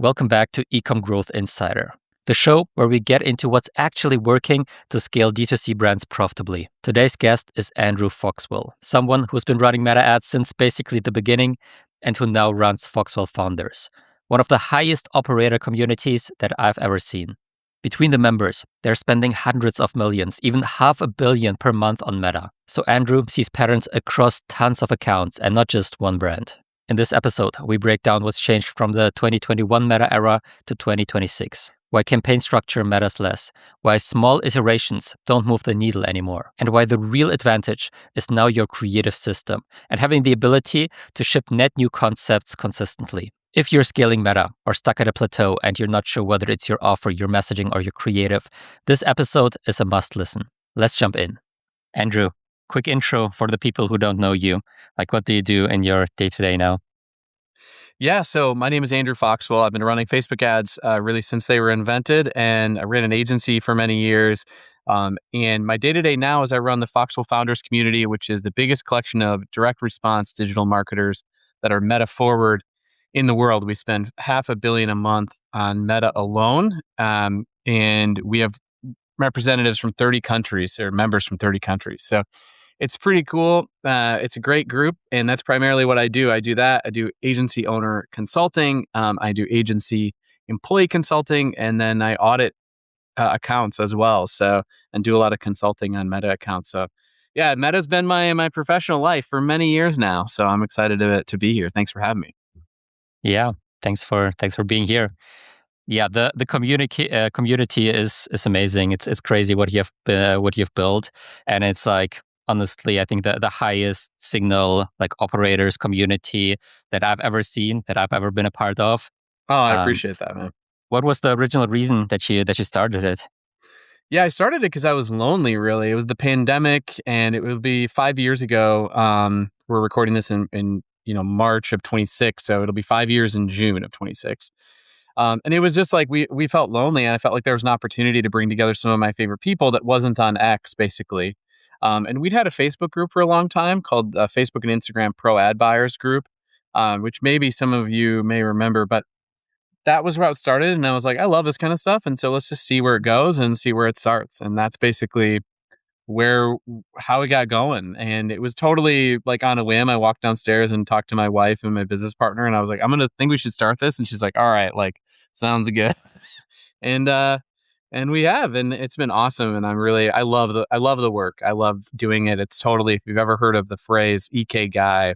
Welcome back to Ecom Growth Insider, the show where we get into what's actually working to scale D2C brands profitably. Today's guest is Andrej Foxwell, someone who's been running Meta ads since basically the beginning and who now runs Foxwell Founders, one of the highest operator communities that I've ever seen. Between the members, they're spending hundreds of millions, even $500 million per month on Meta. So Andrej sees patterns across tons of accounts and not just one brand. In this episode, we break down what's changed from the 2021 Meta era to 2026, why campaign structure matters less, why small iterations don't move the needle anymore, and why the real advantage is now your creative system and having the ability to ship net new concepts consistently. If you're scaling Meta or stuck at a plateau and you're not sure whether it's your offer, your messaging, or your creative, this episode is a must listen. Let's jump in. Andrej, quick intro for the people who don't know you. Like, what do you do in your day-to-day now? Yeah, so my name is Andrej Foxwell. I've been running Facebook ads really since they were invented, and I ran an agency for many years. And my day-to-day now is I run the Foxwell Founders community, which is the biggest collection of direct response digital marketers that are Meta forward in the world. We spend $500 million a month on Meta alone, and we have representatives from 30 countries, or members from 30 countries. So it's pretty cool. It's a great group, and that's primarily what I do. I do that. I do agency owner consulting. I do agency employee consulting, and then I audit accounts as well. So, and do a lot of consulting on Meta accounts. So, yeah, Meta's been my professional life for many years now. So I'm excited to be here. Thanks for having me. Yeah, thanks for being here. Yeah, the community is amazing. It's crazy what you've built, and it's like, honestly, I think the highest signal like operators community that I've ever seen, that I've ever been a part of. Oh, I appreciate that, man. What was the original reason that you started it? Yeah, I started it because I was lonely, really. It was the pandemic, and it would be 5 years ago. We're recording this in March of 26, so it'll be 5 years in June of 26. And it was just like we felt lonely, and I felt like there was an opportunity to bring together some of my favorite people that wasn't on X, basically. And we'd had a Facebook group for a long time called Facebook and Instagram Pro Ad Buyers Group, which maybe some of you may remember, but that was where it started. And I was like, I love this kind of stuff. And so let's just see where it goes and see where it starts. And that's basically how it got going. And it was totally like on a whim. I walked downstairs and talked to my wife and my business partner, and I was like, I'm going to think we should start this. And she's like, all right, like, sounds good. And we have, and it's been awesome. And I love the work. I love doing it. It's totally, if you've ever heard of the phrase EK guy,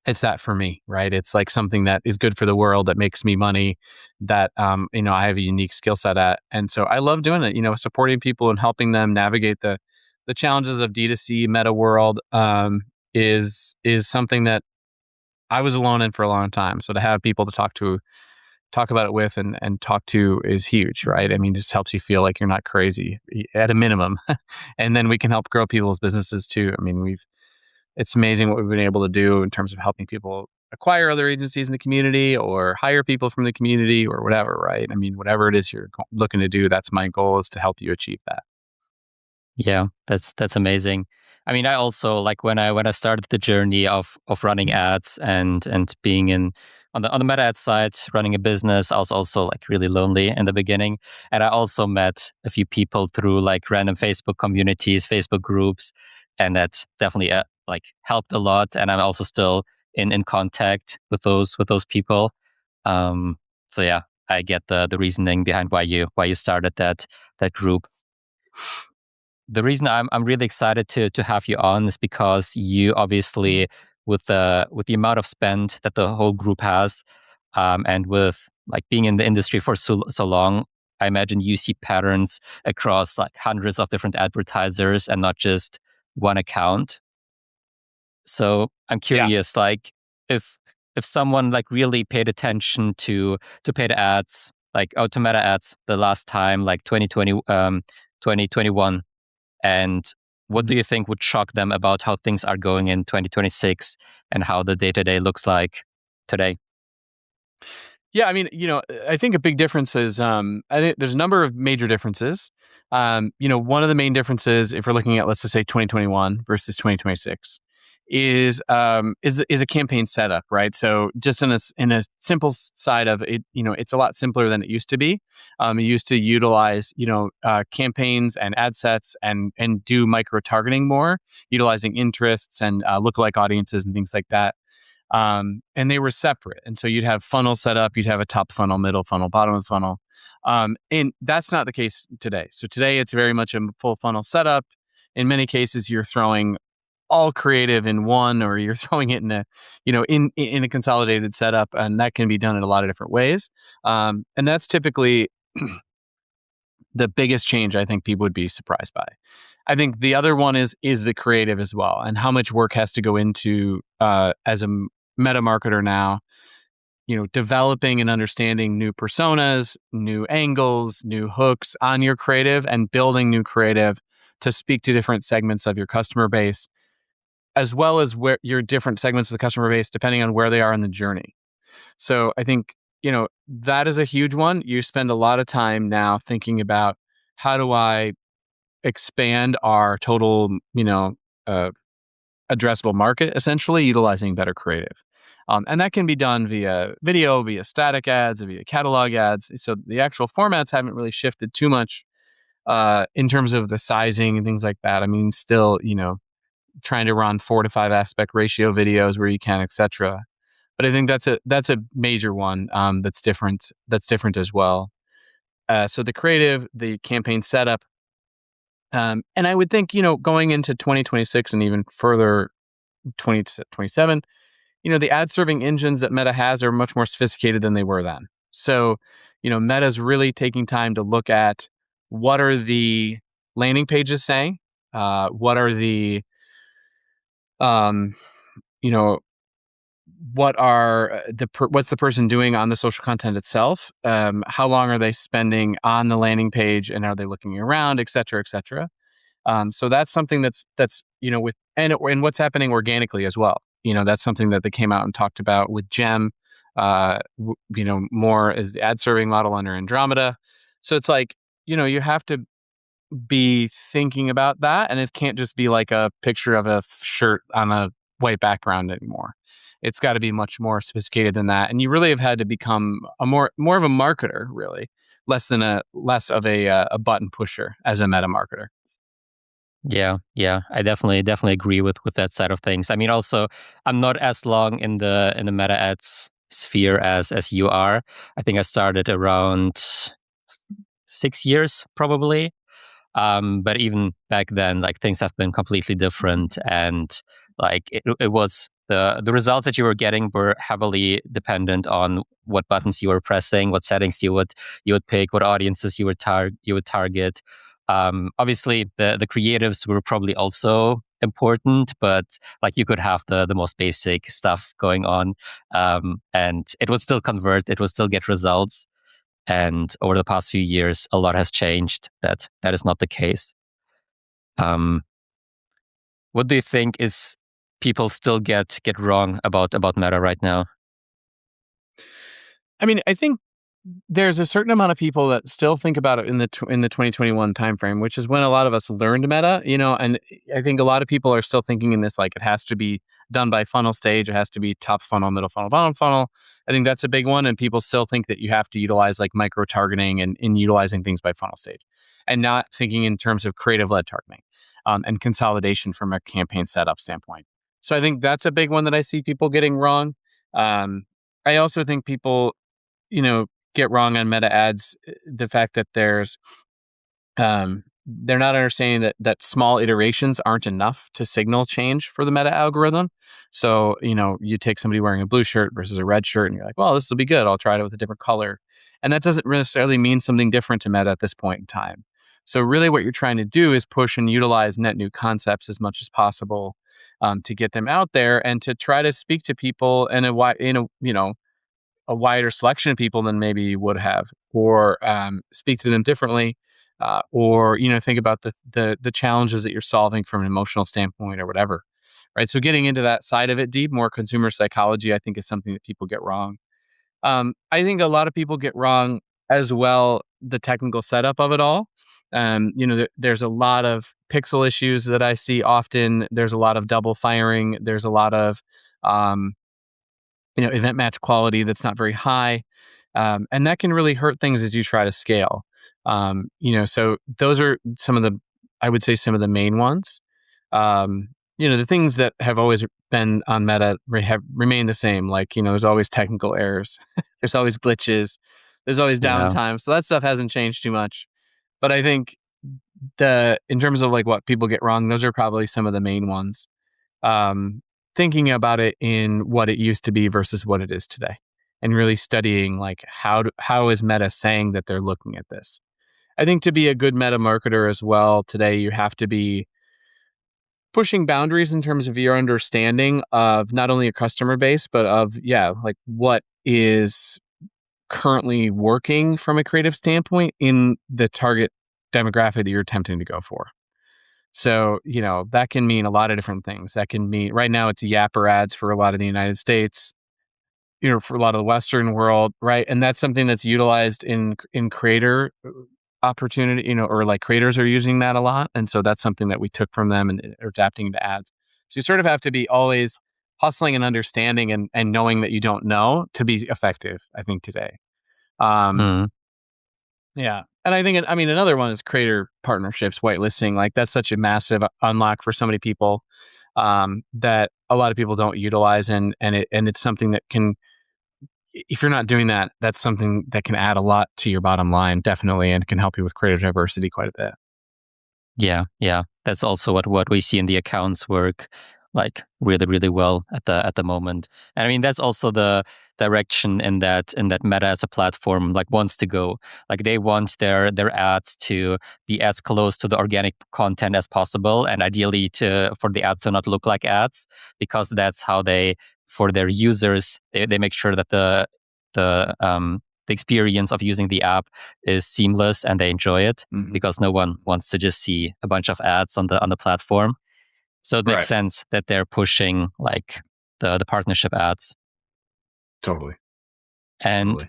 it's that for me, right? It's like something that is good for the world, that makes me money, that, I have a unique skill set at. And so I love doing it, supporting people and helping them navigate the challenges of D2C Meta world, is something that I was alone in for a long time. So to have people to talk about it with and talk to is huge, right? I mean, it just helps you feel like you're not crazy at a minimum. And then we can help grow people's businesses too. I mean, it's amazing what we've been able to do in terms of helping people acquire other agencies in the community or hire people from the community or whatever, right? I mean, whatever it is you're looking to do, that's my goal, is to help you achieve that. Yeah, that's amazing. I mean, I also, like, when I started the journey of running ads and being on the Meta ad side, running a business, I was also like really lonely in the beginning. And I also met a few people through like random Facebook communities, Facebook groups, and that definitely like helped a lot. And I'm also still in contact with those people. So yeah, I get the reasoning behind why you started that group. The reason I'm really excited to have you on is because you obviously, with the amount of spend that the whole group has, and with like being in the industry for so long, I imagine you see patterns across like hundreds of different advertisers and not just one account. So I'm curious, like, if someone like really paid attention to paid ads, like to Meta ads the last time, like 2021, and what do you think would shock them about how things are going in 2026 and how the day-to-day looks like today? Yeah, I mean, I think a big difference is, I think there's a number of major differences. One of the main differences, if we're looking at, let's just say 2021 versus 2026, is a campaign setup, right? So just in a simple side of it, it's a lot simpler than it used to be. It used to utilize campaigns and ad sets and do micro targeting more, utilizing interests and lookalike audiences and things like that. And they were separate. And so you'd have funnel set up, you'd have a top funnel, middle funnel, bottom of the funnel. And that's not the case today. So today it's very much a full funnel setup. In many cases, you're throwing all creative in one, or you're throwing it in a, in a consolidated setup, and that can be done in a lot of different ways. And that's typically the biggest change I think people would be surprised by. I think the other one is the creative as well, and how much work has to go into as a meta marketer now, developing and understanding new personas, new angles, new hooks on your creative, and building new creative to speak to different segments of your customer base, as well as where your different segments of the customer base, depending on where they are in the journey. So I think, that is a huge one. You spend a lot of time now thinking about, how do I expand our total, addressable market, essentially utilizing better creative. And that can be done via video, via static ads, via catalog ads. So the actual formats haven't really shifted too much in terms of the sizing and things like that. I mean, still, trying to run 4 to 5 aspect ratio videos where you can, etc. But I think that's a major one that's different. That's different as well. So the creative, the campaign setup, and I would think, going into 2026 and even further, 2027, the ad serving engines that Meta has are much more sophisticated than they were then. So, Meta's really taking time to look at, what are the landing pages saying, what are the, um, you know, what's the person doing on the social content itself? How long are they spending on the landing page, and are they looking around, et cetera, et cetera. So that's something that's with and what's happening organically as well. That's something that they came out and talked about with Gem. More as the ad serving model under Andromeda. So it's like, you have to be thinking about that, and it can't just be like a picture of a shirt on a white background anymore. It's got to be much more sophisticated than that, and you really have had to become a more of a marketer, really, less of a button pusher as a meta marketer. Yeah, I definitely agree with that side of things. I mean, also, I'm not as long in the meta ads sphere as you are. I think I started around 6 years probably. But even back then, like, things have been completely different, and like it was the results that you were getting were heavily dependent on what buttons you were pressing, what settings you would pick, what audiences you would target. Obviously, the creatives were probably also important, but like, you could have the most basic stuff going on, and it would still convert, it would still get results. And over the past few years, a lot has changed. That is not the case. Um, what do you think is people still get wrong about Meta right now? I mean, I think there's a certain amount of people that still think about it in the 2021 timeframe, which is when a lot of us learned Meta. And I think a lot of people are still thinking in this, like, it has to be done by funnel stage, it has to be top funnel, middle funnel, bottom funnel. I think that's a big one, and people still think that you have to utilize like micro targeting and in utilizing things by funnel stage, and not thinking in terms of creative led targeting and consolidation from a campaign setup standpoint. So I think that's a big one that I see people getting wrong. I also think people, you know, get wrong on meta ads, the fact that they're not understanding that small iterations aren't enough to signal change for the meta algorithm. So, you take somebody wearing a blue shirt versus a red shirt, and you're like, well, this will be good, I'll try it with a different color. And that doesn't necessarily mean something different to meta at this point in time. So really what you're trying to do is push and utilize net new concepts as much as possible, to get them out there, and to try to speak to people in a wider selection of people than maybe you would have, or speak to them differently, or think about the challenges that you're solving from an emotional standpoint or whatever, right? So getting into that side of it deep, more consumer psychology, I think, is something that people get wrong. I think a lot of people get wrong as well the technical setup of it all. There's a lot of pixel issues that I see often. There's a lot of double firing. There's a lot of event match quality that's not very high. And that can really hurt things as you try to scale. So those are I would say some of the main ones. The things that have always been on Meta have remained the same. Like, there's always technical errors. There's always glitches. There's always Yeah. downtime. So that stuff hasn't changed too much. But I think in terms of like what people get wrong, those are probably some of the main ones. Thinking about it in what it used to be versus what it is today, and really studying like how is Meta saying that they're looking at this. I think to be a good Meta marketer as well today, you have to be pushing boundaries in terms of your understanding of not only a customer base, but of like what is currently working from a creative standpoint in the target demographic that you're attempting to go for. So, that can mean a lot of different things. That can mean right now it's Yapper ads for a lot of the United States, for a lot of the Western world, right? And that's something that's utilized in creator opportunity, or like creators are using that a lot. And so that's something that we took from them and are adapting to ads. So you sort of have to be always hustling and understanding and knowing that you don't know to be effective, I think, today. Um, Mm. Yeah. And I think, another one is creator partnerships, whitelisting. Like that's such a massive unlock for so many people that a lot of people don't utilize. And it's something that can, if you're not doing that, that's something that can add a lot to your bottom line, definitely, and can help you with creative diversity quite a bit. Yeah, yeah. That's also what we see in the accounts work like really, really well at the moment. And I mean that's also the direction in that Meta as a platform like wants to go. Like they want their ads to be as close to the organic content as possible, and ideally for the ads to not look like ads, because that's how they, for their users, they make sure that the experience of using the app is seamless and they enjoy it, because no one wants to just see a bunch of ads on the platform. So it makes Right. sense that they're pushing like the partnership ads. Totally. And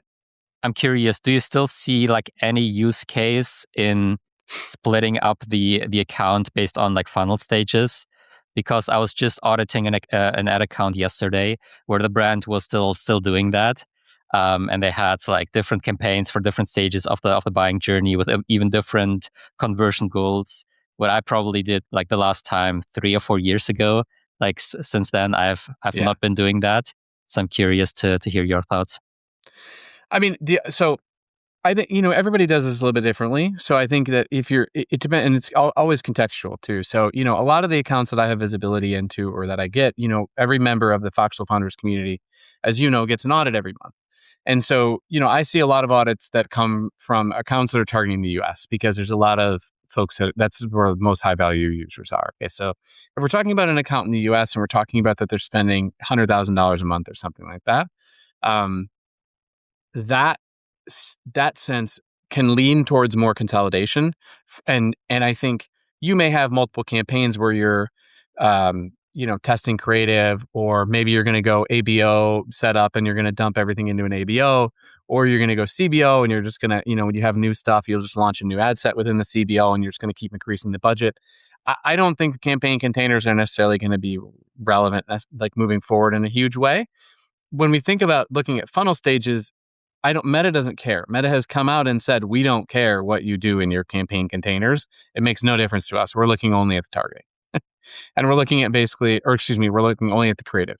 I'm curious, do you still see like any use case in splitting up the account based on like funnel stages? Because I was just auditing an ad account yesterday where the brand was still doing that. And they had like different campaigns for different stages of the buying journey with even different conversion goals. What I probably did like the last time 3 or 4 years ago. Like since then, I've Yeah. not been doing that. So I'm curious to hear your thoughts. So I think, everybody does this a little bit differently. So I think that if it depends, and it's always contextual too. So, a lot of the accounts that I have visibility into or that I get, every member of the Foxwell Founders community, as you know, gets an audit every month. And so, I see a lot of audits that come from accounts that are targeting the US because there's a lot of folks that's where the most high value users are. Okay. So if we're talking about an account in the US and we're talking about that they're spending $100,000 a month or something like that, um, that that sense can lean towards more consolidation, and I think you may have multiple campaigns where you're testing creative, or maybe you're going to go ABO setup and you're going to dump everything into an ABO, or you're going to go CBO and you're just going to, when you have new stuff, you'll just launch a new ad set within the CBO and you're just going to keep increasing the budget. I don't think the campaign containers are necessarily going to be relevant like moving forward in a huge way. When we think about looking at funnel stages, Meta doesn't care. Meta has come out and said, we don't care what you do in your campaign containers. It makes no difference to us. We're looking only at the targeting. And we're looking at we're looking only at the creative.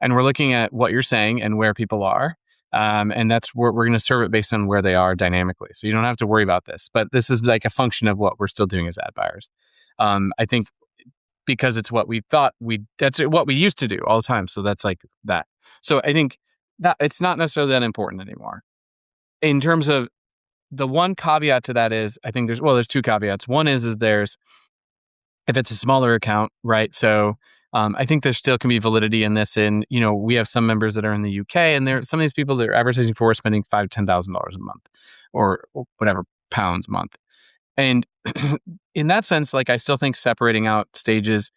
And we're looking at what you're saying and where people are. And that's where we're going to serve it based on where they are dynamically. So you don't have to worry about this. But this is like a function of what we're still doing as ad buyers. I think because it's what we thought that's what we used to do all the time. So that's like that. So I think that it's not necessarily that important anymore. In terms of the one caveat to that is, I think there's two caveats. One is if it's a smaller account, right? So I think there still can be validity in this. And we have some members that are in the UK, and some of these people that are advertising for spending $5,000-$10,000 a month, or whatever pounds a month. And in that sense, like I still think separating out stages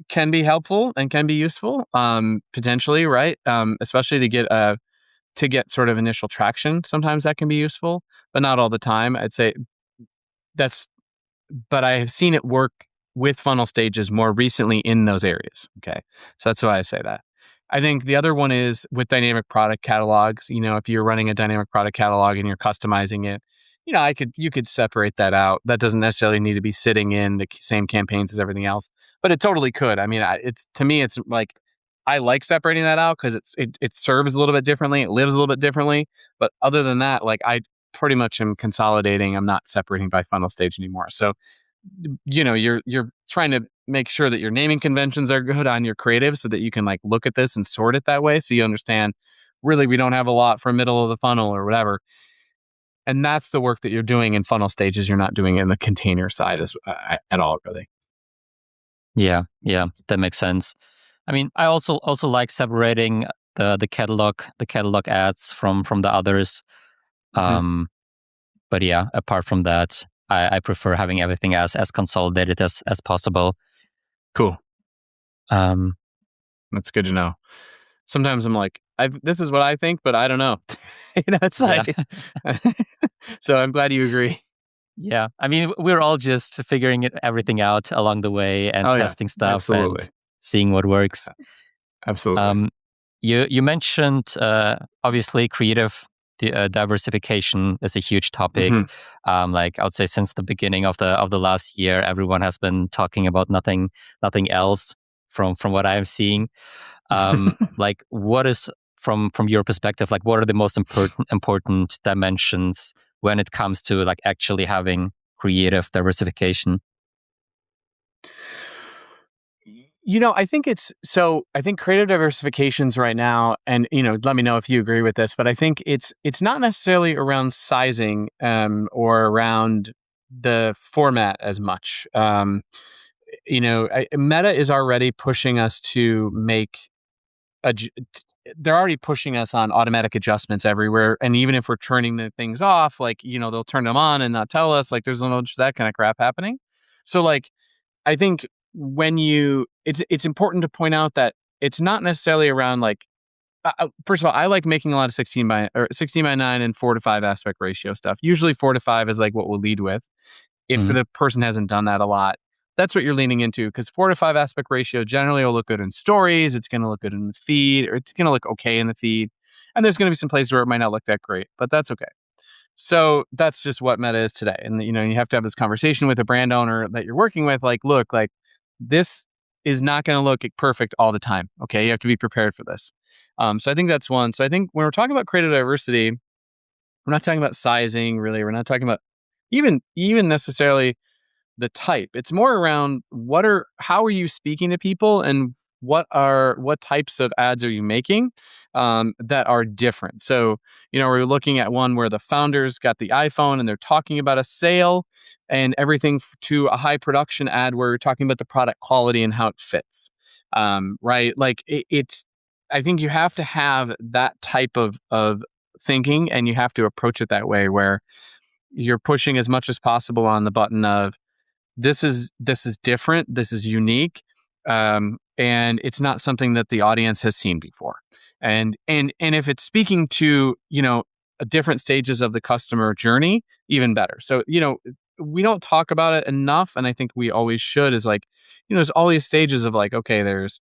can be helpful and can be useful, potentially, right? Especially to get sort of initial traction. Sometimes that can be useful, but not all the time. I'd say that's but I have seen it work with funnel stages more recently in those areas. Okay. So that's why I say that. I think the other one is with dynamic product catalogs. If you're running a dynamic product catalog and you're customizing it, you could separate that out. That doesn't necessarily need to be sitting in the same campaigns as everything else, but it totally could. I mean, it's to me, it's like I like separating that out because it serves a little bit differently, it lives a little bit differently. But other than that, like I pretty much am consolidating. I'm not separating by funnel stage anymore. So you're trying to make sure that your naming conventions are good on your creative so that you can like look at this and sort it that way so you understand really we don't have a lot for middle of the funnel or whatever. And that's the work that you're doing in funnel stages. You're not doing it in the container side at all, really. Yeah, that makes sense. I mean, I also like separating the catalog ads from the others. Mm-hmm. But yeah, apart from that, I prefer having everything as consolidated as possible. Cool. Um, That's good to know. Sometimes I'm like, this is what I think, but I don't know. It's yeah, like, so I'm glad you agree. yeah. I mean, we're all just figuring everything out along the way and Oh yeah, testing stuff and absolutely. seeing what works. Absolutely. Um, you mentioned obviously creative diversification is a huge topic. Mm-hmm. Like I would say since the beginning of the last year, everyone has been talking about nothing else from what I'm seeing. Like what is from your perspective, like what are the most important dimensions when it comes to like actually having creative diversification? I think I think creative diversifications right now, and let me know if you agree with this, but I think it's not necessarily around sizing or around the format as much. Meta is already pushing us to make they're already pushing us on automatic adjustments everywhere, and even if we're turning the things off, like they'll turn them on and not tell us. Like there's no that kind of crap happening. So like I think it's important to point out that it's not necessarily around like first of all, I like making a lot of 16:9 and 4:5 aspect ratio stuff. Usually 4:5 is like what we'll lead with. If Mhm. the person hasn't done that a lot, that's what you're leaning into because 4:5 aspect ratio generally will look good in stories. It's going to look good in the feed, or it's going to look okay in the feed. And there's going to be some places where it might not look that great, but that's okay. So that's just what Meta is today. And you have to have this conversation with a brand owner that you're working with. Like, look, like this is not going to look perfect all the time. Okay, you have to be prepared for this. So I think that's one. So I think when we're talking about creative diversity, we're not talking about sizing really. We're not talking about even necessarily the type. It's more around how are you speaking to people and what types of ads are you making that are different. So, we're looking at one where the founders got the iPhone and they're talking about a sale and everything to a high production ad where we're talking about the product quality and how it fits. Right. Like it's, I think you have to have that type of thinking and you have to approach it that way where you're pushing as much as possible on the button of this is different, this is unique, and it's not something that the audience has seen before. And if it's speaking to different stages of the customer journey, even better. So we don't talk about it enough, and I think we always should. Is like there's all these stages of like there's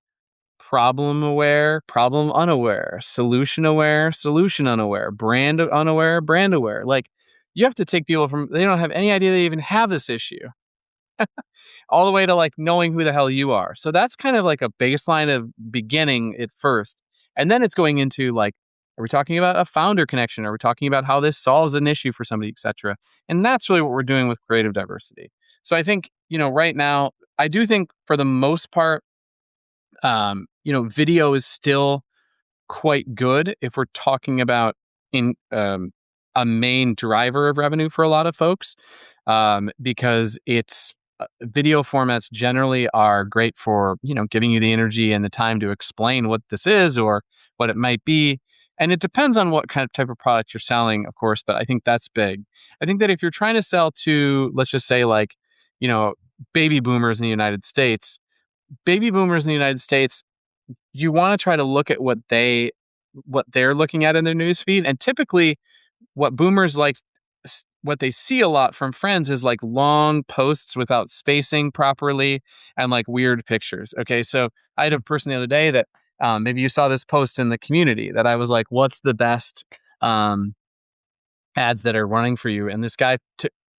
problem aware, problem unaware, solution unaware, brand unaware, brand aware. Like you have to take people from they don't have any idea they even have this issue all the way to like knowing who the hell you are. So that's kind of like a baseline of beginning at first. And then it's going into like, are we talking about a founder connection? Are we talking about how this solves an issue for somebody, et cetera? And that's really what we're doing with creative diversity. So I think, right now, I do think for the most part, video is still quite good if we're talking about in a main driver of revenue for a lot of folks because it's video formats generally are great for giving you the energy and the time to explain what this is or what it might be, and it depends on what kind of type of product you're selling, of course, but I think that's big. I think that if you're trying to sell to, let's just say like you know baby boomers in the United States, you want to try to look at what they're looking at in their newsfeed, and typically what boomers like what they see a lot from friends is like long posts without spacing properly and like weird pictures. Okay, so I had a person the other day that maybe you saw this post in the community that I was like, what's the best ads that are running for you? And this guy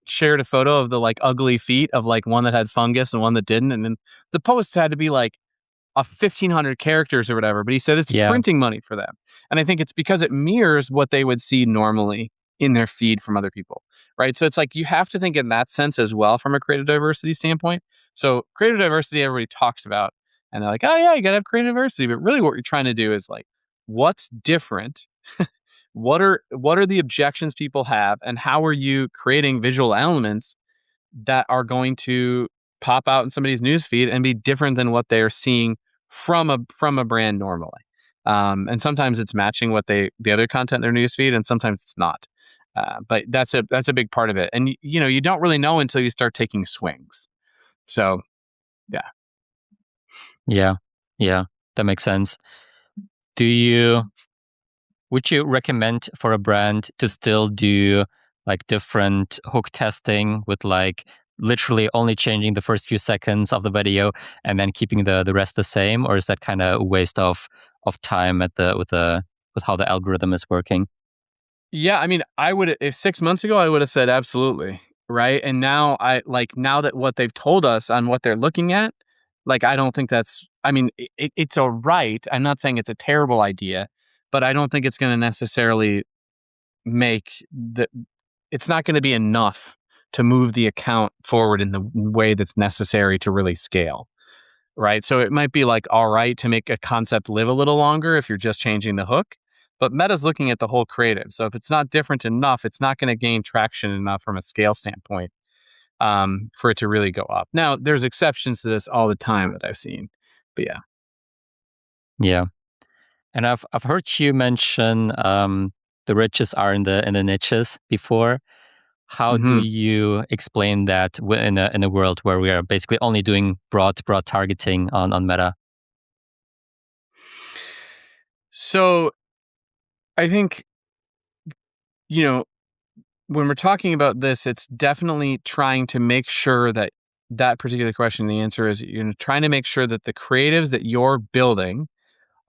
shared a photo of the like ugly feet of like one that had fungus and one that didn't. And then the post had to be like 1,500 characters or whatever, but he said it's Yeah. printing money for them. And I think it's because it mirrors what they would see normally in their feed from other people, right? So it's like you have to think in that sense as well from a creative diversity standpoint. So creative diversity, everybody talks about, and they're like, oh yeah, you gotta have creative diversity. But really what you're trying to do is like, what's different? What are the objections people have, and how are you creating visual elements that are going to pop out in somebody's newsfeed and be different than what they're seeing from a brand normally. And sometimes it's matching what the other content in their newsfeed, and sometimes it's not. But that's a big part of it. And you don't really know until you start taking swings. So yeah. Yeah. Yeah. That makes sense. Would you recommend for a brand to still do like different hook testing with like literally only changing the first few seconds of the video and then keeping the rest the same? Or is that kind of a waste of time with how the algorithm is working? Yeah, I mean, I would if 6 months ago I would have said absolutely, right? And now now that what they've told us on what they're looking at, like I don't think that's I mean, it's a right. I'm not saying it's a terrible idea, but I don't think it's going to necessarily make the it's not going to be enough to move the account forward in the way that's necessary to really scale, right? So it might be like all right to make a concept live a little longer if you're just changing the hook, but Meta's looking at the whole creative. So if it's not different enough, it's not going to gain traction enough from a scale standpoint for it to really go up. Now, there's exceptions to this all the time that I've seen, but yeah. Yeah. And I've heard you mention the riches are in the niches before. How do hmm you explain that in a world where we are basically only doing broad targeting on Meta? So I think, you know, when we're talking about this, it's definitely trying to make sure that that particular question, the answer is trying to make sure that the creatives that you're building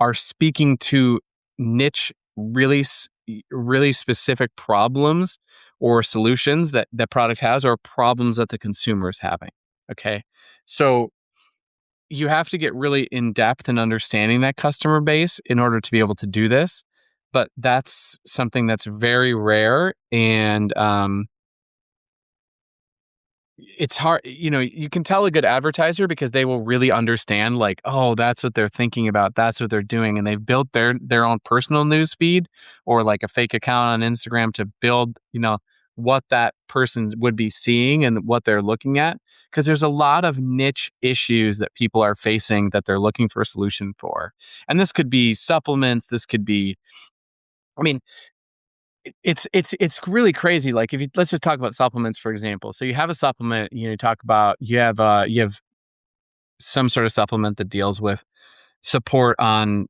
are speaking to niche, really specific problems or solutions that that product has, or problems that the consumer is having. Okay, so you have to get really in depth in understanding that customer base in order to be able to do this. But that's something that's very rare, and it's hard. You can tell a good advertiser because they will really understand, like, oh, that's what they're thinking about, that's what they're doing, and they've built their own personal news feed or like a fake account on Instagram to build what that person would be seeing and what they're looking at, because there's a lot of niche issues that people are facing that they're looking for a solution for. And this could be supplements, this could be, I mean, it's really crazy. Like if you let's just talk about supplements for example. So you have a supplement, you talk about you have some sort of supplement that deals with support on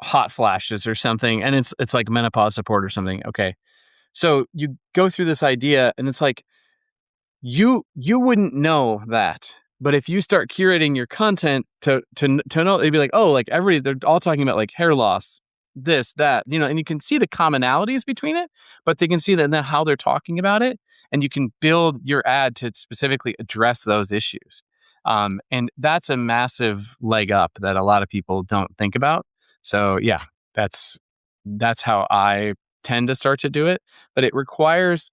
hot flashes or something, and it's like menopause support or something. Okay. So you go through this idea and it's like you wouldn't know that. But if you start curating your content to know, they'd be like, oh, like everybody, they're all talking about like hair loss, this, that, and you can see the commonalities between it, but they can see that then how they're talking about it, and you can build your ad to specifically address those issues. And that's a massive leg up that a lot of people don't think about. So yeah, that's how I tend to start to do it, but it requires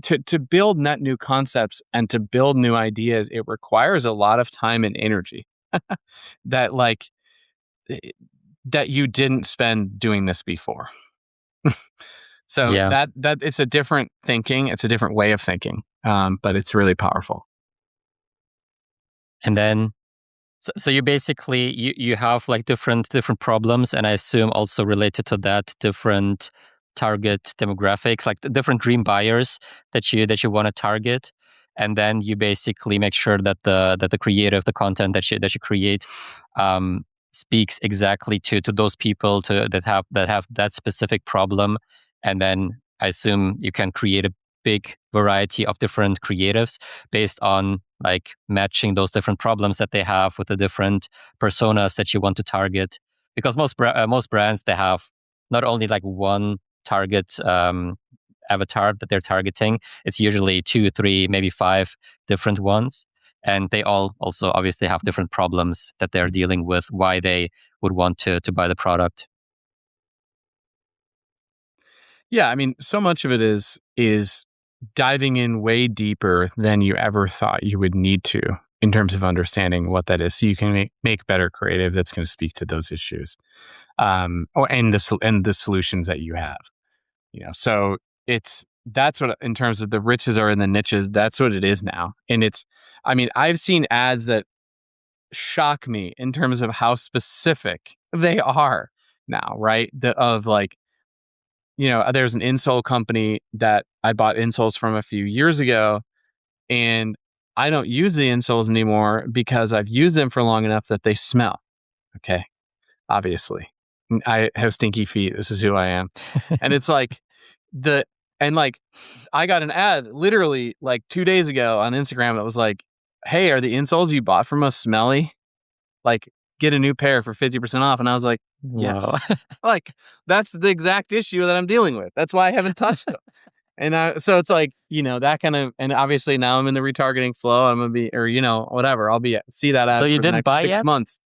to build net new concepts and to build new ideas. It requires a lot of time and energy that like eh, that you didn't spend doing this before. So Yeah. that it's a different thinking, it's a different way of thinking, but it's really powerful. And then so you basically you have like different problems, and I assume also related to that different target demographics, like the different dream buyers that you want to target, and then you basically make sure that the creative, the content that you create, speaks exactly to those people that have that specific problem, and then I assume you can create a big variety of different creatives based on like matching those different problems that they have with the different personas that you want to target. Because most brands, they have not only like one target avatar that they're targeting. It's usually 2, 3, maybe 5 different ones, and they all also obviously have different problems that they're dealing with, why they would want to buy the product. Yeah, I mean, so much of it is diving in way deeper than you ever thought you would need to in terms of understanding what that is, so you can make better creative that's going to speak to those issues, and the solutions that you have. So that's what, in terms of the riches are in the niches. That's what it is now, and I mean, I've seen ads that shock me in terms of how specific they are now, right? Of like, there's an insole company that I bought insoles from a few years ago, and I don't use the insoles anymore because I've used them for long enough that they smell. Okay. Obviously, I have stinky feet. This is who I am. And it's like the, and like, I got an ad literally like 2 days ago on Instagram that was like, "Hey, are the insoles you bought from us smelly? Like, get a new pair for 50% off." And I was like, Wow. "Yes." Like, that's the exact issue that I'm dealing with. That's why I haven't touched them. And so it's like, that kind of, and obviously now I'm in the retargeting flow. I'm going to be, or, whatever. I'll be, see that So ad you for the didn't next buy 6 yet? months.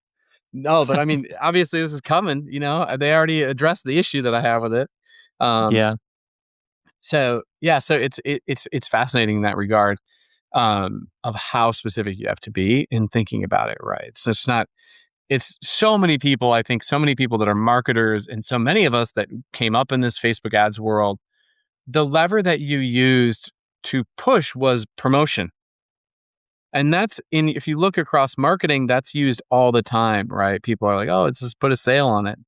No, but I mean, obviously this is coming, they already addressed the issue that I have with it. Um, Yeah. so yeah, so it's fascinating in that regard, of how specific you have to be in thinking about it, right? So it's so many people, I think so many people that are marketers, and so many of us that came up in this Facebook ads world, the lever that you used to push was promotion. And if you look across marketing, that's used all the time, right? People are like, "Oh, it's just put a sale on it."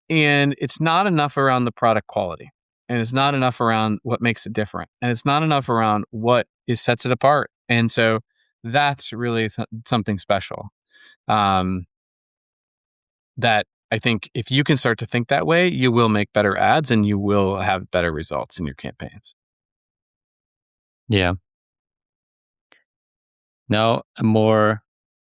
And it's not enough around the product quality. And it's not enough around what makes it different. And it's not enough around what sets it apart. And so that's really something special. Um, that I think if you can start to think that way, you will make better ads and you will have better results in your campaigns. Yeah. Now,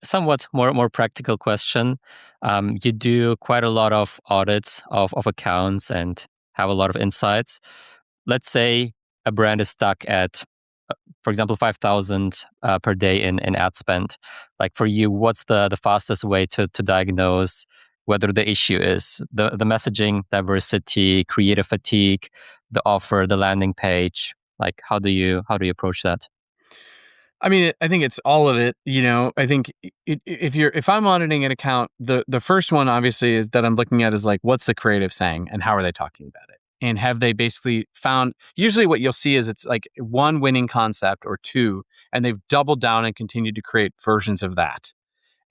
somewhat more practical question. You do quite a lot of audits of accounts and have a lot of insights. Let's say a brand is stuck at, for example, 5,000 per day in ad spend. Like for you, what's the fastest way to diagnose whether the issue is the messaging diversity, creative fatigue, the offer, the landing page? Like how do you approach that? I mean, I think it's all of it. I think if I'm auditing an account, the first one obviously is that I'm looking at is like, what's the creative saying and how are they talking about it? And have they basically found, usually what you'll see is it's like one winning concept or two, and they've doubled down and continued to create versions of that.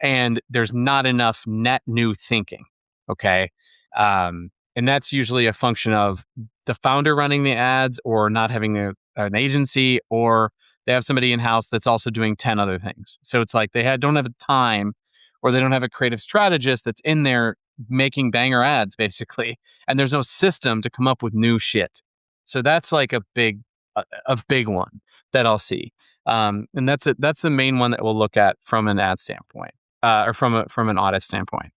And there's not enough net new thinking. Okay. And that's usually a function of the founder running the ads, or not having an agency, or they have somebody in house that's also doing 10 other things. So it's like don't have the time, or they don't have a creative strategist that's in there making banger ads basically. And there's no system to come up with new shit. So that's like a big one that I'll see. And that's the main one that we'll look at from an ad standpoint, or from an audit standpoint.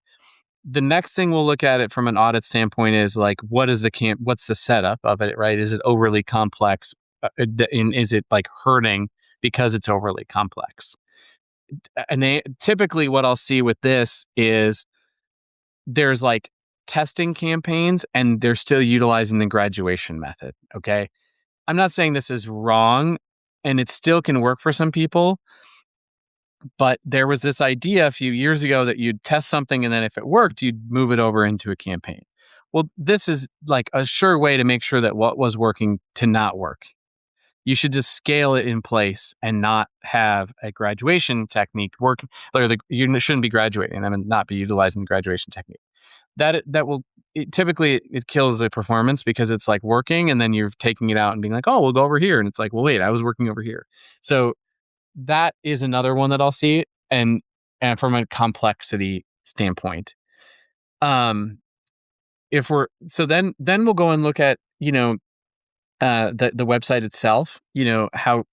The next thing we'll look at it from an audit standpoint is like, what's the setup of it, right? Is it overly complex? And is it like hurting because it's overly complex? And typically what I'll see with this is there's like testing campaigns and they're still utilizing the graduation method. Okay. I'm not saying this is wrong, and it still can work for some people. But there was this idea a few years ago that you'd test something, and then if it worked, you'd move it over into a campaign. Well, this is like a sure way to make sure that what was working to not work. You should just scale it in place and not have a graduation technique work, or you shouldn't be graduating and not be utilizing the graduation technique. That will typically it kills the performance, because it's like working and then you're taking it out and being like, "Oh, we'll go over here," and it's like, "Well, wait, I was working over here." So that is another one that I'll see, and from a complexity standpoint. If we're so then we'll go and look at, the website itself, how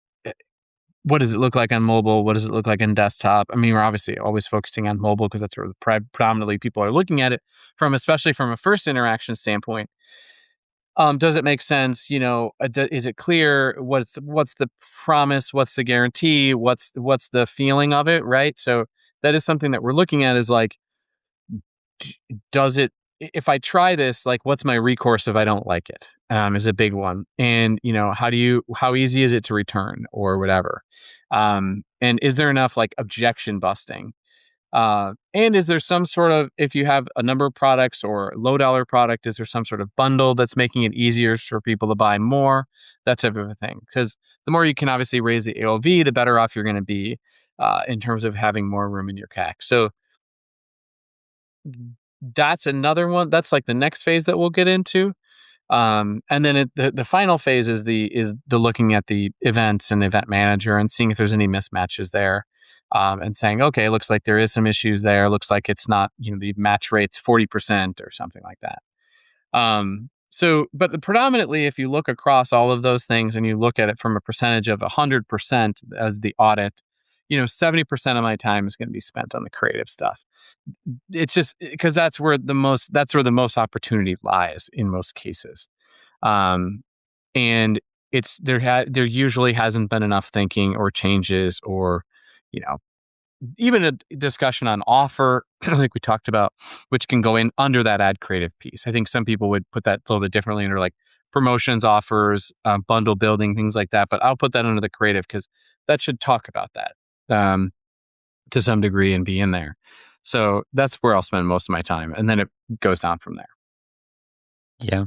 what does it look like on mobile? What does it look like on desktop? I mean, we're obviously always focusing on mobile because that's where predominantly people are looking at it from, especially from a first interaction standpoint. Does it make sense? Is it clear? What's the promise? What's the guarantee? What's the feeling of it? Right. So that is something that we're looking at, is like, does it, if I try this, like, what's my recourse if I don't like it? Is a big one. And, how easy is it to return or whatever? And is there enough like objection busting? And is there some sort of, if you have a number of products or low dollar product, is there some sort of bundle that's making it easier for people to buy more? That type of a thing. Because the more you can obviously raise the AOV, the better off you're going to be in terms of having more room in your CAC. So that's another one. That's like the next phase that we'll get into. And then the final phase is the looking at the events and the event manager and seeing if there's any mismatches there, and saying, okay, looks like there is some issues there. Looks like it's not, the match rate's 40% or something like that. But predominantly, if you look across all of those things and you look at it from a percentage of 100% as the audit, 70% of my time is going to be spent on the creative stuff. It's just because that's where the most opportunity lies in most cases. And there usually hasn't been enough thinking or changes or, even a discussion on offer, like we talked about, which can go in under that ad creative piece. I think some people would put that a little bit differently under like promotions, offers, bundle building, things like that. But I'll put that under the creative because that should talk about that to some degree and be in there. So that's where I'll spend most of my time. And then it goes down from there. Yeah,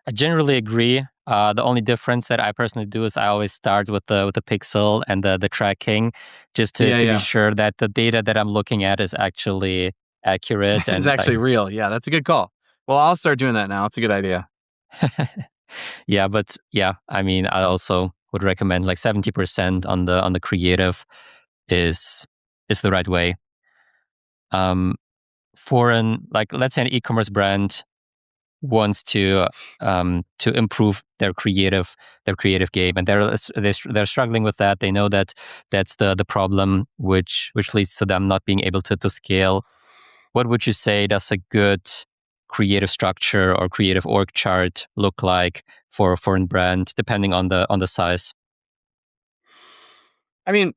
I generally agree. The only difference that I personally do is I always start with the pixel and the tracking, just to Yeah, be yeah. sure that the data that I'm looking at is actually accurate It's and like actually real. Yeah, that's a good call. Well, I'll start doing that now. It's a good idea. yeah, but yeah, I mean, I also would recommend like 70% on the creative is the right way. Um, for like let's say an e-commerce brand wants to improve their creative game, and they're struggling with that. They know that that's the problem, which leads to them not being able to scale. What would you say does a good creative structure or creative org chart look like for a foreign brand, depending on the size? I mean,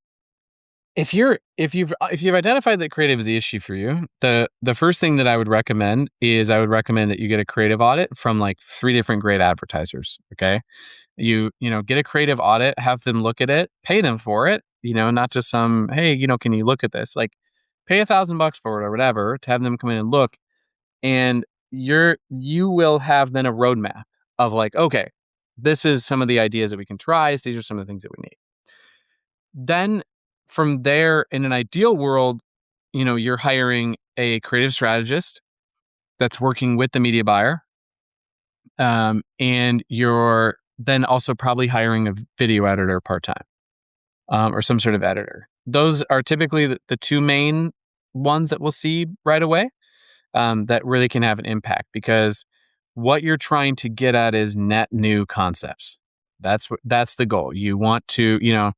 if you've identified that creative is the issue for you, the first thing that I would recommend that you get a creative audit from like 3 different great advertisers. Okay, get a creative audit, have them look at it, pay them for it. Not just some, hey, can you look at this? Like, pay $1,000 for it or whatever to have them come in and look, and you will have then a roadmap of like, okay, this is some of the ideas that we can try. These are some of the things that we need. Then from there, in an ideal world, you're hiring a creative strategist that's working with the media buyer. And you're then also probably hiring a video editor part-time, or some sort of editor. Those are typically the 2 main ones that we'll see right away, that really can have an impact, because what you're trying to get at is net new concepts. That's the goal. You want to,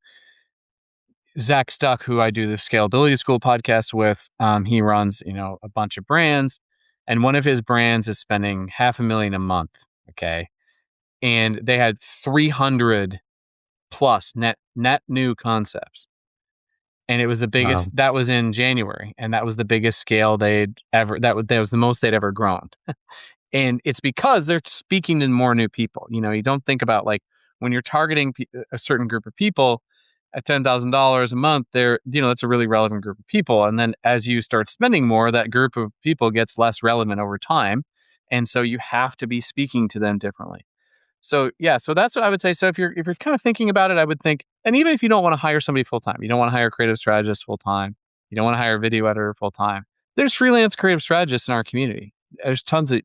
Zach Stuck, who I do the Scalability School podcast with, he runs, a bunch of brands, and one of his brands is spending $500,000 a month. Okay. And they had 300 plus net new concepts. And it was the Wow. biggest, that was in January. And that was the biggest scale that was the most they'd ever grown. And it's because they're speaking to more new people. You don't think about, like, when you're targeting a certain group of people at $10,000 a month, that's a really relevant group of people. And then as you start spending more, that group of people gets less relevant over time. And so you have to be speaking to them differently. So yeah, so that's what I would say. So if you're kind of thinking about it, I would think, and even if you don't want to hire somebody full time, you don't want to hire a creative strategist full time, you don't want to hire a video editor full time, there's freelance creative strategists in our community. There's tons of,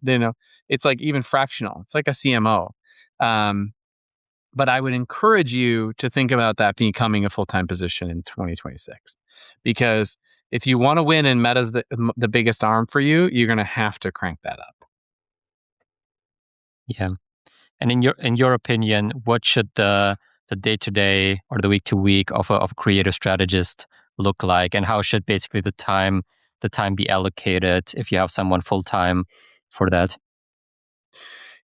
it's like even fractional. It's like a CMO. But I would encourage you to think about that becoming a full-time position in 2026, because if you want to win and Meta's the biggest arm for you, you're going to have to crank that up. Yeah. And in your opinion, what should the day to day or the week to week of a creative strategist look like, and how should basically the time be allocated if you have someone full time for that?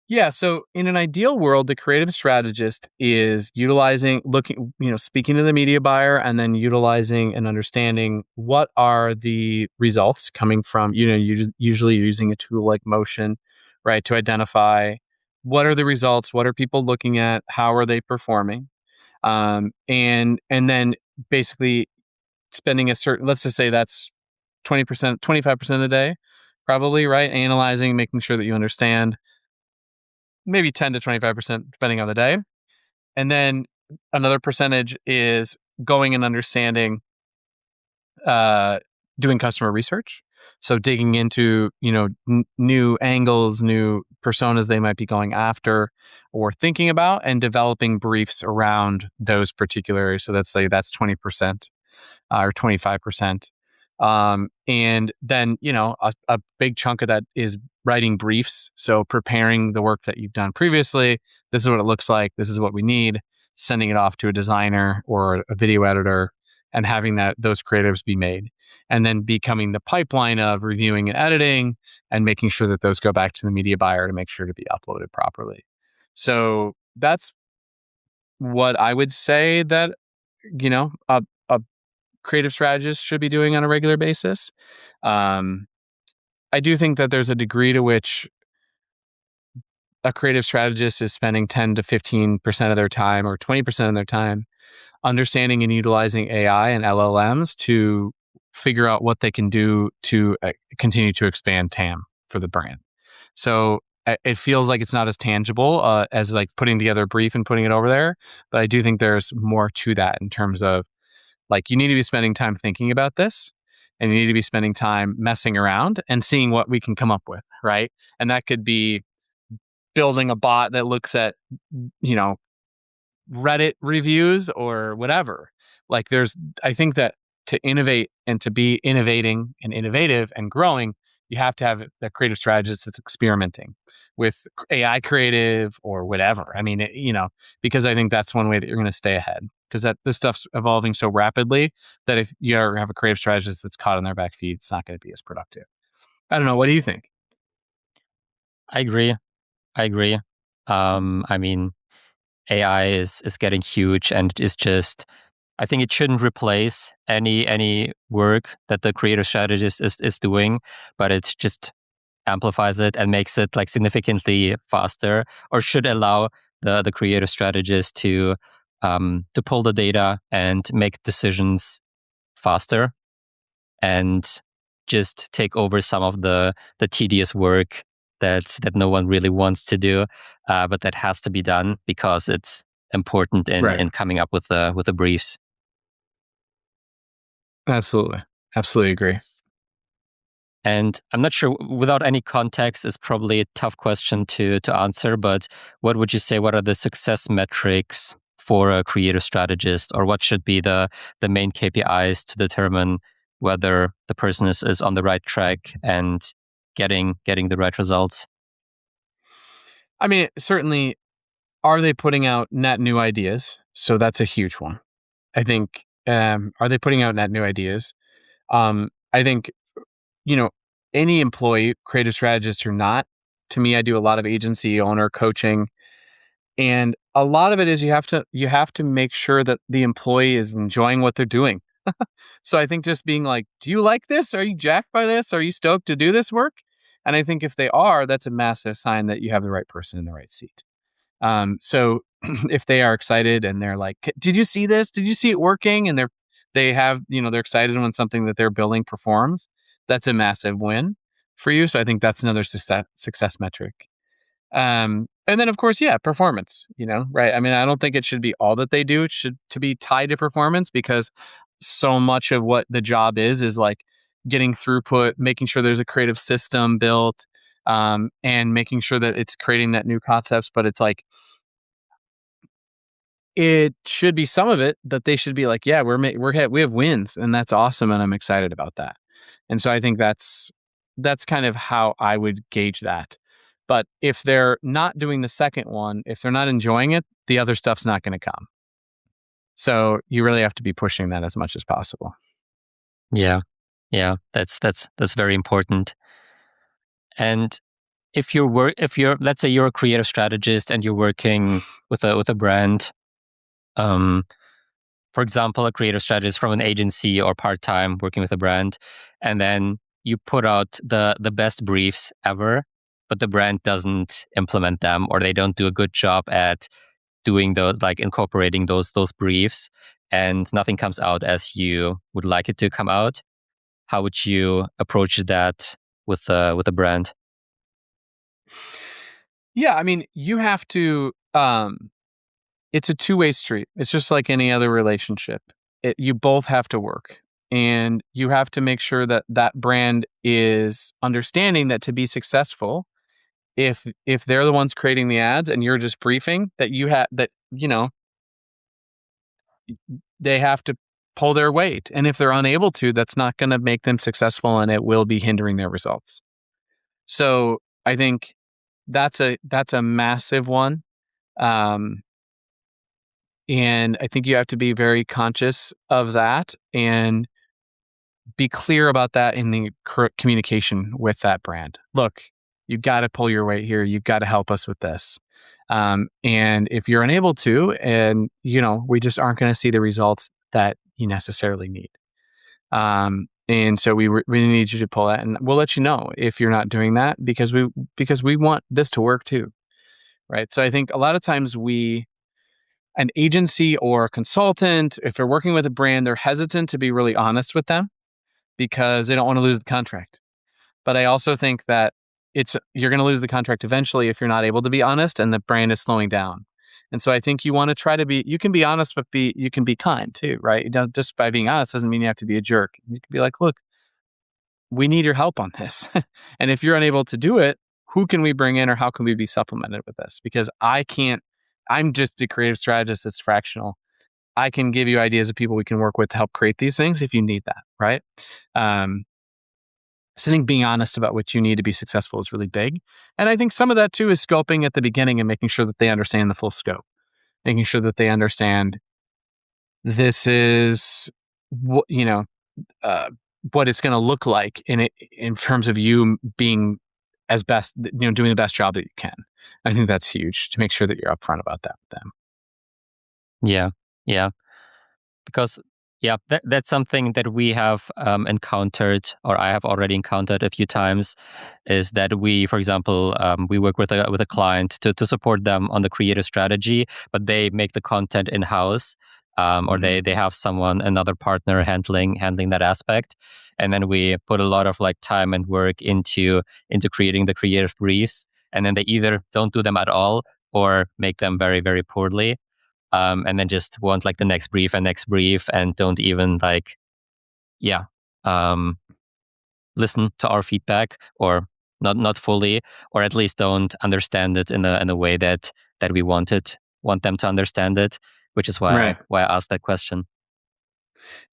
Yeah. So in an ideal world, the creative strategist is speaking to the media buyer and then utilizing and understanding what are the results coming from, usually using a tool like Motion, right, to identify what are the results, what are people looking at, how are they performing, and then basically spending a certain, let's just say that's 20%, 25% of the day, probably, right, analyzing, making sure that you understand maybe 10 to 25% depending on the day. And then another percentage is going and understanding, uh, doing customer research. So digging into, new angles, new personas they might be going after or thinking about, and developing briefs around those particular areas. So that's 20%, or 25%. And then, a big chunk of that is writing briefs. So preparing the work that you've done previously. This is what it looks like. This is what we need. Sending it off to a designer or a video editor and having those creatives be made. And then becoming the pipeline of reviewing and editing and making sure that those go back to the media buyer to make sure to be uploaded properly. So that's what I would say that, a creative strategist should be doing on a regular basis. Um, I do think that there's a degree to which a creative strategist is spending 10 to 15% of their time or 20% of their time understanding and utilizing AI and LLMs to figure out what they can do to continue to expand TAM for the brand. So it feels like it's not as tangible as like putting together a brief and putting it over there. But I do think there's more to that in terms of, like, you need to be spending time thinking about this, and you need to be spending time messing around and seeing what we can come up with, right? And that could be building a bot that looks at, you know, Reddit reviews or whatever. I think that to innovate and to be innovating and innovative and growing, you have to have the creative strategist that's experimenting with AI creative or whatever. I mean, because I think that's one way that you're going to stay ahead, because this stuff's evolving so rapidly that if you ever have a creative strategist that's caught on their back feet, it's not going to be as productive. I don't know. What do you think? I agree. I agree. I mean, AI is getting huge and is just, I think it shouldn't replace any work that the creative strategist is doing, but it just amplifies it and makes it like significantly faster, or should allow the creative strategist to pull the data and make decisions faster and just take over some of the tedious work that no one really wants to do, but that has to be done because it's important Right. in coming up with the briefs. Absolutely. Absolutely agree. And I'm not sure, without any context, it's probably a tough question to answer, but what would you say, what are the success metrics for a creative strategist, or what should be the main KPIs to determine whether the person is on the right track and getting the right results? I mean, certainly, are they putting out net new ideas? So that's a huge one. I think, are they putting out net new ideas? I think, you know, any employee, creative strategist or not, to me, I do a lot of agency owner coaching. And a lot of it is you have to make sure that the employee is enjoying what they're doing. So I think just being like, do you like this? Are you jacked by this? Are you stoked to do this work? And I think if they are, that's a massive sign that you have the right person in the right seat. So if they are excited and they're like, did you see this? Did you see it working? And they're excited when something that they're building performs. That's a massive win for you. So I think that's another success metric. And then of course, yeah, performance, right? I mean, I don't think it should be all that they do. It should to be tied to performance, because so much of what the job is like getting throughput, making sure there's a creative system built, and making sure that it's creating that new concepts. But it's like, it should be some of it that they should be like, yeah, we have wins, and that's awesome, and I'm excited about that. And so I think that's kind of how I would gauge that. But if they're not doing the second one, if they're not enjoying it, the other stuff's not going to come. So you really have to be pushing that as much as possible. Yeah. Yeah. That's very important. And if you're let's say you're a creative strategist and you're working with a brand, um, for example, a creative strategist from an agency or part-time working with a brand, and then you put out the best briefs ever, but the brand doesn't implement them, or they don't do a good job at doing those, like incorporating those briefs, and nothing comes out as you would like it to come out. How would you approach that with a brand? Yeah, I mean, you have to it's a two-way street. It's just like any other relationship. You both have to work, and you have to make sure that that brand is understanding that to be successful, if they're the ones creating the ads and you're just briefing, that you have that, they have to pull their weight. And if they're unable to, that's not going to make them successful, and it will be hindering their results. So I think that's a massive one. Um, and I think you have to be very conscious of that and be clear about that in the communication with that brand. Look, you got to pull your weight here. You've got to help us with this. And if you're unable to, and we just aren't going to see the results that you necessarily need. And so we really need you to pull that, and we'll let you know if you're not doing that, because we want this to work too, right? So I think a lot of times an agency or a consultant, if they're working with a brand, they're hesitant to be really honest with them because they don't want to lose the contract. But I also think that you're going to lose the contract eventually if you're not able to be honest and the brand is slowing down. And so I think you want to try to you can be honest, but you can be kind too, right? Just by being honest doesn't mean you have to be a jerk. You can be like, look, we need your help on this. And if you're unable to do it, who can we bring in, or how can we be supplemented with this? Because I'm just a creative strategist that's fractional. I can give you ideas of people we can work with to help create these things if you need that, right? So I think being honest about what you need to be successful is really big. And I think some of that too is scoping at the beginning and making sure that they understand the full scope, making sure that they understand this is what, what it's going to look like in terms of you being as best, doing the best job that you can. I think that's huge, to make sure that you're upfront about that with them. Yeah. Yeah. Because that's something that we have encountered, or I have already encountered a few times, is that we, for example, we work with a client to support them on the creative strategy, but they make the content in house, or they have another partner handling that aspect, and then we put a lot of like time and work into creating the creative briefs, and then they either don't do them at all or make them very, very poorly. And then just want like the next brief and don't even like, um, listen to our feedback, or not fully, or at least don't understand it in a way that we want them to understand it, which is why Right. I asked that question.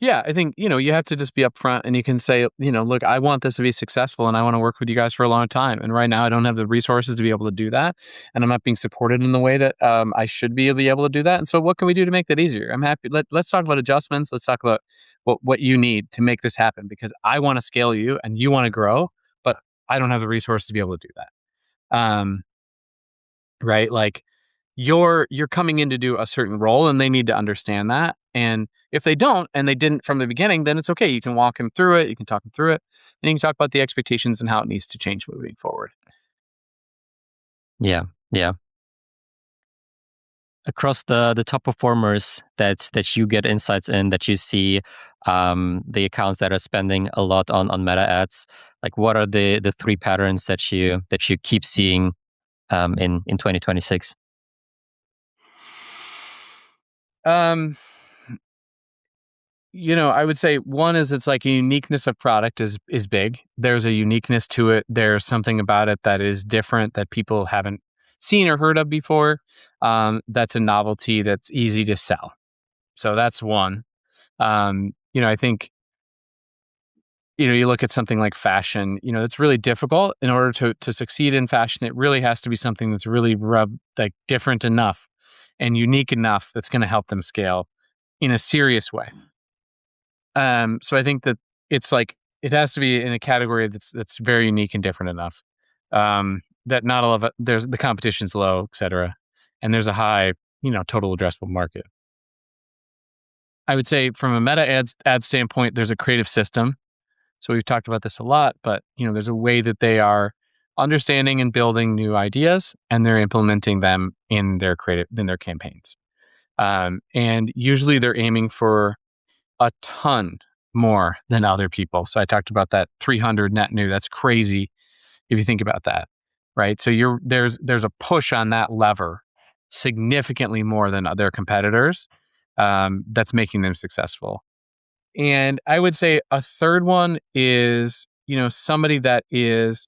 Yeah, I think, you have to just be upfront, and you can say, look, I want this to be successful and I want to work with you guys for a long time. And right now I don't have the resources to be able to do that. And I'm not being supported in the way that I should be able to do that. And so what can we do to make that easier? I'm happy. Let's talk about adjustments. Let's talk about what you need to make this happen, because I want to scale you and you want to grow, but I don't have the resources to be able to do that. Right? Like, you're coming in to do a certain role, and they need to understand that. And if they don't, and they didn't from the beginning, then it's okay. You can walk them through it. You can talk them through it, and you can talk about the expectations and how it needs to change moving forward. Yeah, yeah. Across the top performers that you get insights in, that you see, the accounts that are spending a lot on meta ads, like what are the three patterns that you keep seeing in 2026? Um, I would say one is, it's like a uniqueness of product is big. There's a uniqueness to it. There's something about it that is different that people haven't seen or heard of before. That's a novelty that's easy to sell. So that's one. I think you look at something like fashion, it's really difficult. In order to succeed in fashion, it really has to be something that's really like different enough and unique enough that's going to help them scale in a serious way. So I think that it's like it has to be in a category that's very unique and different enough. That not all of it, there's the competition's low, et cetera, and there's a high, total addressable market. I would say from a meta ad standpoint, there's a creative system. So we've talked about this a lot, but there's a way that they are understanding and building new ideas, and they're implementing them in their campaigns. And usually they're aiming for a ton more than other people. So I talked about that 300 net new. That's crazy if you think about that, right? So there's a push on that lever significantly more than other competitors, that's making them successful. And I would say a third one is, somebody that is,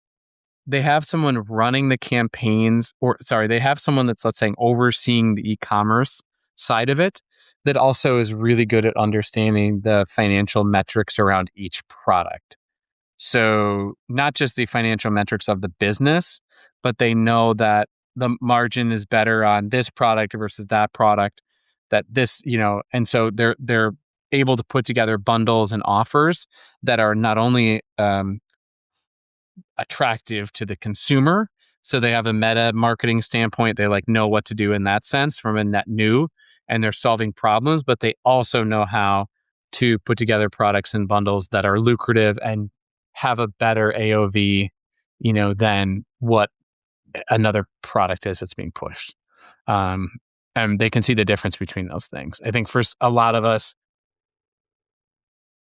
they have someone running the campaigns, or sorry, they have someone that's, let's say, overseeing the e-commerce side of it, that also is really good at understanding the financial metrics around each product. So not just the financial metrics of the business, but they know that the margin is better on this product versus that product, that this, and so they're able to put together bundles and offers that are not only attractive to the consumer, so they have a meta marketing standpoint, they like know what to do in that sense from a net new, and they're solving problems, but they also know how to put together products and bundles that are lucrative and have a better AOV, than what another product is that's being pushed. And they can see the difference between those things. I think for a lot of us,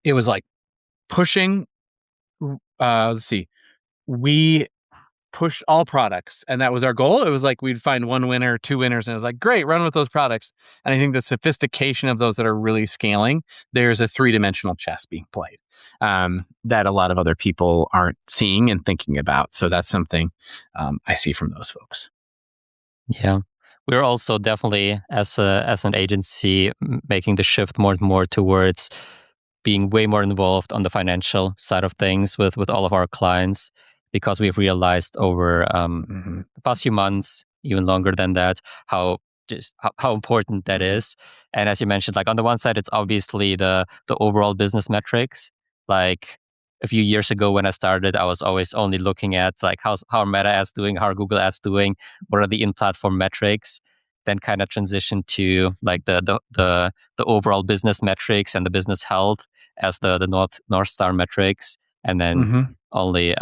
it was like pushing. Let's see, we pushed all products, and that was our goal. It was like we'd find one winner, two winners, and it was like, great, run with those products. And I think the sophistication of those that are really scaling, there's a three-dimensional chess being played, that a lot of other people aren't seeing and thinking about. So that's something I see from those folks. Yeah. We're also definitely, as an agency, making the shift more and more towards being way more involved on the financial side of things with all of our clients, because we've realized over the past few months, even longer than that, how important that is. And as you mentioned, like on the one side, it's obviously the overall business metrics. Like a few years ago when I started, I was always only looking at like how are Meta ads doing, how are Google ads doing, what are the in-platform metrics. Then kind of transition to like the overall business metrics and the business health as the North Star metrics, and then only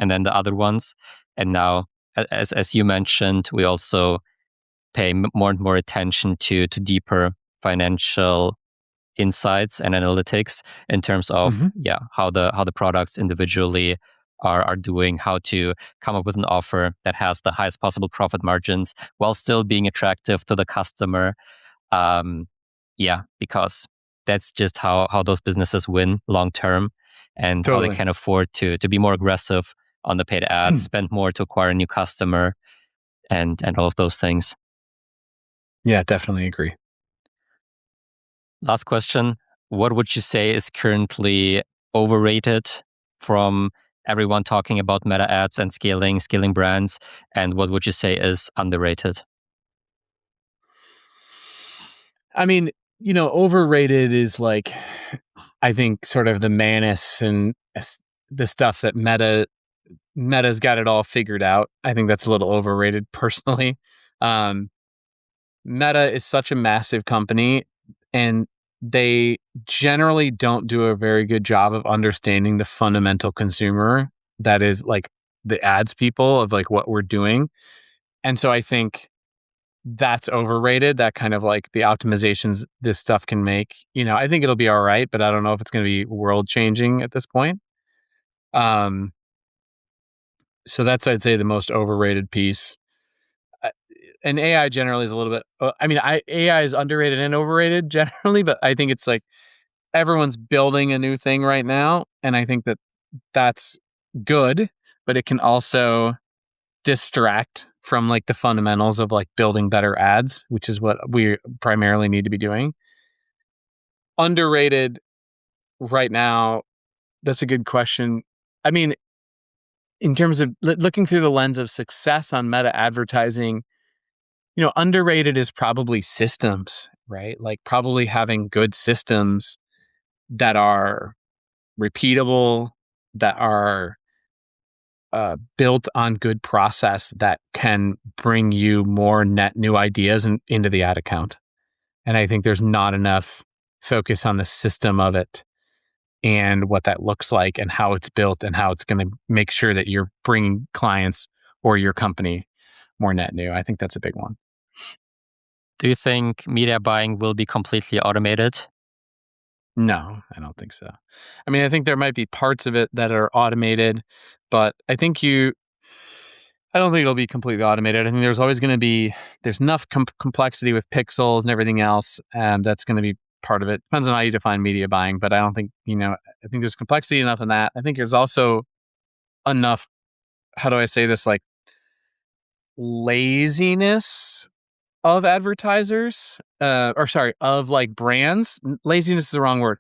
and then the other ones. And now, as you mentioned, we also pay more and more attention to deeper financial insights and analytics in terms of how the products individually are doing, how to come up with an offer that has the highest possible profit margins while still being attractive to the customer. Because that's just how those businesses win long term, and how they can afford to be more aggressive on the paid ads, spend more to acquire a new customer, and all of those things. Yeah, definitely agree. Last question. What would you say is currently overrated from everyone talking about meta ads and scaling brands? And what would you say is underrated? I mean, overrated is like, I think sort of the Manus and the stuff that Meta's got it all figured out. I think that's a little overrated personally. Meta is such a massive company, and they generally don't do a very good job of understanding the fundamental consumer that is like the ads people of like what we're doing. And so I think that's overrated, that kind of like the optimizations this stuff can make. I think it'll be all right, but I don't know if it's going to be world changing at this point. So that's, I'd say, the most overrated piece. And AI generally is a little bit, AI is underrated and overrated generally, but I think it's like everyone's building a new thing right now. And I think that that's good, but it can also distract from like the fundamentals of like building better ads, which is what we primarily need to be doing. Underrated right now, That's a good question. I mean, in terms of looking through the lens of success on meta advertising, underrated is probably systems, right? Like probably having good systems that are repeatable, that are built on good process that can bring you more net new ideas into the ad account. And I think there's not enough focus on the system of it and what that looks like and how it's built and how it's going to make sure that you're bringing clients or your company more net new. I think that's a big one. Do you think media buying will be completely automated? No, I don't think so. I mean, I think there might be parts of it that are automated, but I don't think it'll be completely automated. I think there's always going to be, there's enough complexity with pixels and everything else, and that's going to be part of it. Depends on how you define media buying, but I don't think, I think there's complexity enough in that. I think there's also enough, how do I say this, like laziness of advertisers, of like brands. Laziness is the wrong word.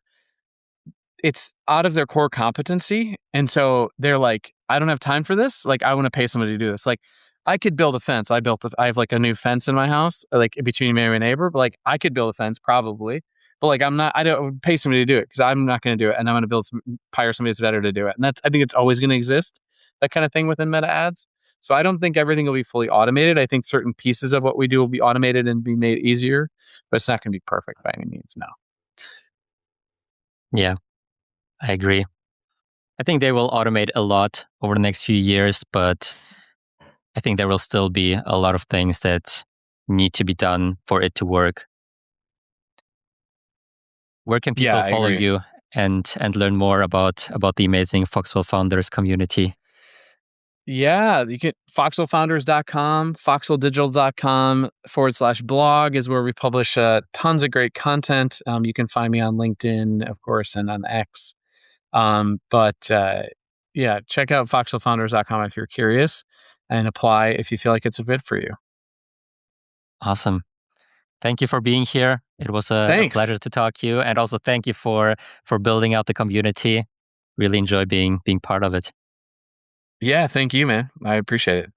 It's out of their core competency. And so they're like, I don't have time for this. Like, I want to pay somebody to do this. Like, I could build a fence. I have like a new fence in my house, like between me and my neighbor, but like I could build a fence probably, but like I don't pay somebody to do it because I'm not going to do it. And I'm going to hire somebody that's better to do it. And I think it's always going to exist, that kind of thing within meta ads. So I don't think everything will be fully automated. I think certain pieces of what we do will be automated and be made easier, but it's not going to be perfect by any means. No. Yeah, I agree. I think they will automate a lot over the next few years, but I think there will still be a lot of things that need to be done for it to work. Where can people follow you and learn more about the amazing Foxwell Founders community? Yeah, you can foxwellfounders.com, foxwelldigital.com/blog is where we publish tons of great content. You can find me on LinkedIn, of course, and on X. Yeah, check out foxwellfounders.com if you're curious and apply if you feel like it's a fit for you. Awesome. Thank you for being here. It was a Thanks. pleasure to talk to you, and also thank you for building out the community. Really enjoy being part of it. Yeah, thank you, man. I appreciate it.